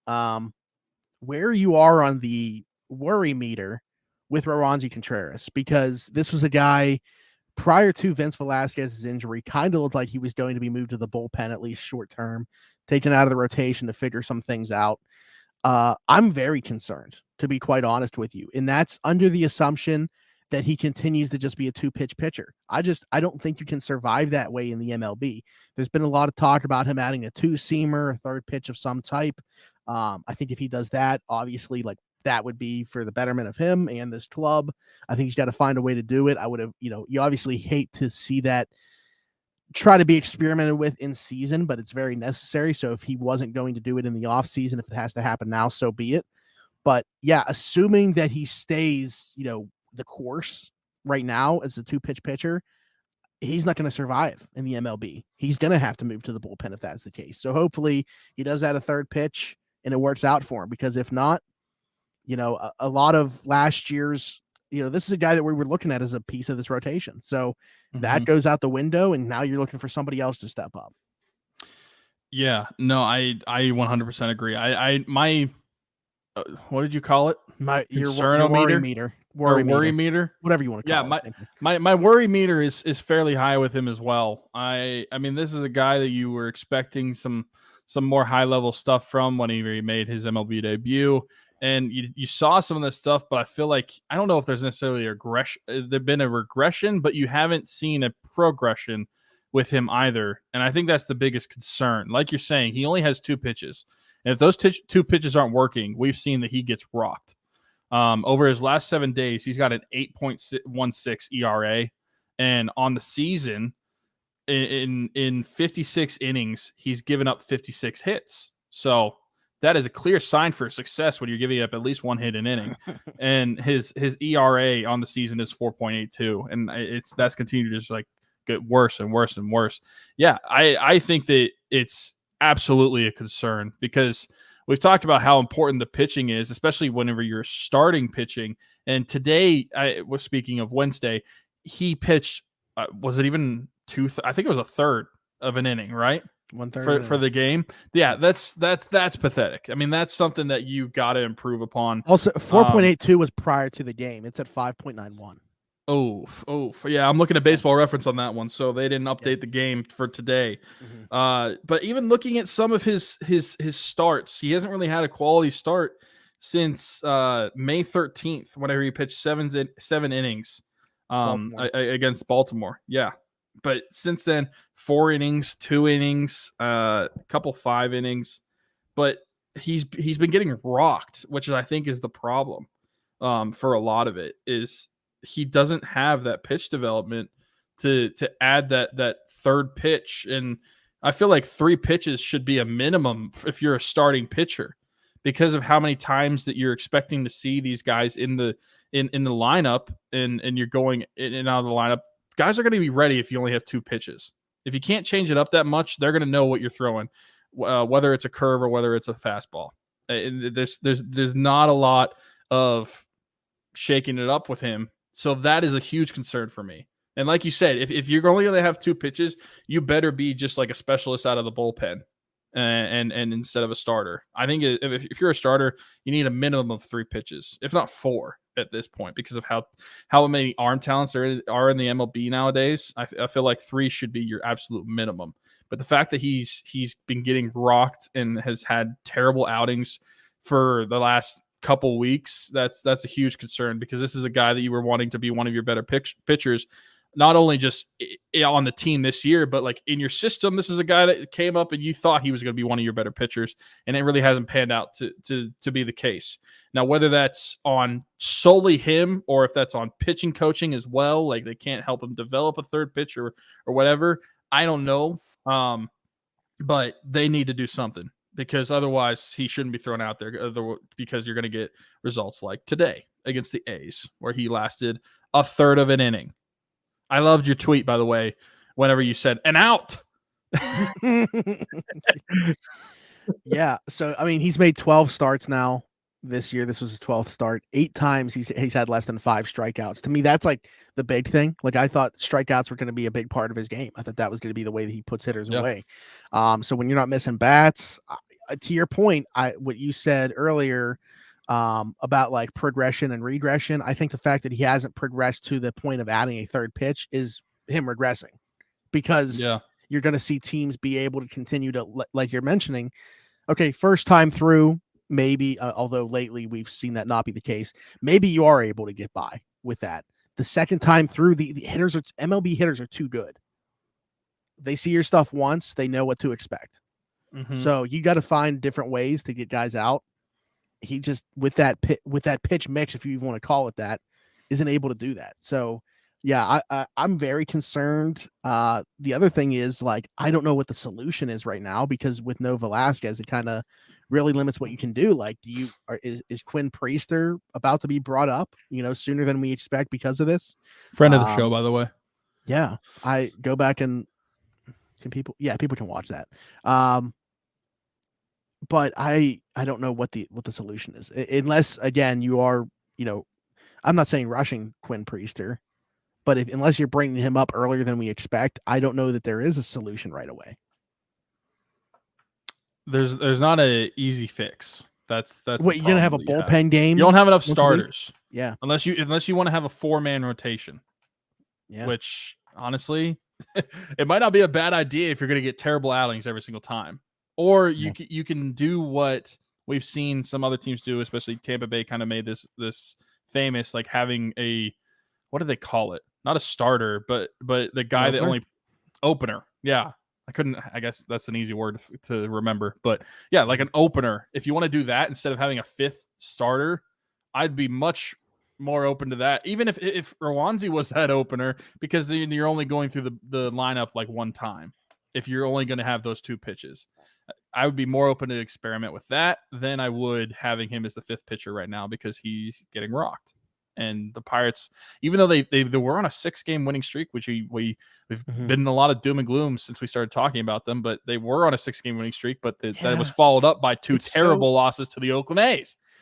um, where you are on the worry meter with Roansy Contreras, because this was a guy prior to Vince Velasquez's injury, kind of looked like he was going to be moved to the bullpen, at least short term, taken out of the rotation to figure some things out. I'm very concerned, to be quite honest with you. And that's under the assumption that he continues to just be a two-pitch pitcher. I don't think you can survive that way in the MLB. There's been a lot of talk about him adding a two-seamer, a third pitch of some type. I think if he does that, obviously, like, that would be for the betterment of him and this club. I think he's got to find a way to do it. I would have, you obviously hate to see that try to be experimented with in season, but it's very necessary. So if he wasn't going to do it in the off season, if it has to happen now, so be it. But yeah, assuming that he stays, the course right now as a two-pitch pitcher, he's not going to survive in the MLB. He's going to have to move to the bullpen if that's the case. So hopefully he does that a third pitch and it works out for him, because if not, a lot of last year's, this is a guy that we were looking at as a piece of this rotation. So that goes out the window, and now you're looking for somebody else to step up. Yeah, no, I 100% agree. My what did you call it? Your worry meter. Worry meter, whatever you want to call it. My worry meter is fairly high with him as well. I mean, this is a guy that you were expecting some more high level stuff from when he made his MLB debut. And you saw some of this stuff, but I feel like, I don't know if there's necessarily a regression. There's been a regression, but you haven't seen a progression with him either. And I think that's the biggest concern. Like you're saying, he only has two pitches. And if those two pitches aren't working, we've seen that he gets rocked. Over his last 7 days, he's got an 8.16 ERA. And on the season, in 56 innings, he's given up 56 hits. So that is a clear sign for success when you're giving up at least one hit an inning. And his ERA on the season is 4.82, and that's continued to just like get worse and worse and worse. Yeah, I think that it's absolutely a concern, because we've talked about how important the pitching is, especially whenever you're starting pitching. And today, I was speaking of Wednesday, he pitched. Was it even I think it was a third of an inning, right? 1/3 for the game. Yeah, that's pathetic. I mean, that's something that you got to improve upon. Also, 4.82 was prior to the game. It's at 5.91. Oh, yeah. I'm looking at Baseball Reference on that one, so they didn't update the game for today. But even looking at some of his starts, he hasn't really had a quality start since May 13th, whenever he pitched seven innings against Baltimore. Yeah. But since then, 4 innings, 2 innings, a couple 5 innings, but he's been getting rocked, which I think is the problem for a lot of it. Is he doesn't have that pitch development to add that third pitch, and I feel like 3 pitches should be a minimum if you're a starting pitcher, because of how many times that you're expecting to see these guys in the lineup, and you're going in and out of the lineup. Guys are going to be ready if you only have 2 pitches. If you can't change it up that much, they're going to know what you're throwing, whether it's a curve or whether it's a fastball. There's not a lot of shaking it up with him. So that is a huge concern for me. And like you said, if you're only going to have 2 pitches, you better be just like a specialist out of the bullpen and instead of a starter. I think if you're a starter, you need a minimum of 3 pitches, if not 4 at this point, because of how many arm talents there are in the MLB nowadays. I feel like 3 should be your absolute minimum. But the fact that he's been getting rocked and has had terrible outings for the last couple weeks, that's a huge concern, because this is a guy that you were wanting to be one of your better pitchers, not only just on the team this year, but like in your system. This is a guy that came up and you thought he was going to be one of your better pitchers, and it really hasn't panned out to be the case. Now, whether that's on solely him or if that's on pitching coaching as well, like they can't help him develop a third pitch or whatever, I don't know. But they need to do something, because otherwise he shouldn't be thrown out there, because you're going to get results like today against the A's, where he lasted a third of an inning. I loved your tweet, by the way, whenever you said "an out." Yeah. So, I mean, he's made 12 starts now this year. This was his 12th start. 8 times he's had less than 5 strikeouts. To me, that's like the big thing. Like, I thought strikeouts were going to be a big part of his game. I thought that was going to be the way that he puts hitters away. So when you're not missing bats, to your point, what you said earlier about like progression and regression, I think the fact that he hasn't progressed to the point of adding a third pitch is him regressing, because you're going to see teams be able to continue to, like you're mentioning, okay, first time through, maybe, although lately we've seen that not be the case, maybe you are able to get by with that. The second time through, the hitters MLB hitters are too good. They see your stuff once, they know what to expect. Mm-hmm. So you got to find different ways to get guys out. He just, with that pitch mix, if you even want to call it that, isn't able to do that. So yeah, I'm very concerned. The other thing is, like, I don't know what the solution is right now, because with no Velasquez, it kind of really limits what you can do. Like, is Quinn Priester about to be brought up, sooner than we expect because of this? Friend of the show, by the way. Yeah, I go back and people can watch that. But I don't know what the solution is, unless, again, you are, I'm not saying rushing Quinn Priester, but unless you're bringing him up earlier than we expect, I don't know that there is a solution right away. There's not an easy fix. That's what, you're gonna have a bullpen game. You don't have enough starters. Yeah, unless you want to have a 4-man rotation. Yeah, which honestly, it might not be a bad idea if you're going to get terrible outings every single time. Or you can do what we've seen some other teams do, especially Tampa Bay kind of made this famous, like having a, what do they call it? Not a starter, but the guy that only opener. Yeah. I guess that's an easy word to remember, but yeah, like an opener. If you want to do that instead of having a 5th starter, I'd be much more open to that. Even if Roansy was that opener, because you're only going through the lineup like one time. If you're only going to have those 2 pitches, I would be more open to experiment with that than I would having him as the 5th pitcher right now, because he's getting rocked. And the Pirates, even though they were on a 6-game winning streak, which we've been in a lot of doom and gloom since we started talking about them, but they were on a 6-game winning streak, but that was followed up by 2 terrible losses to the Oakland A's.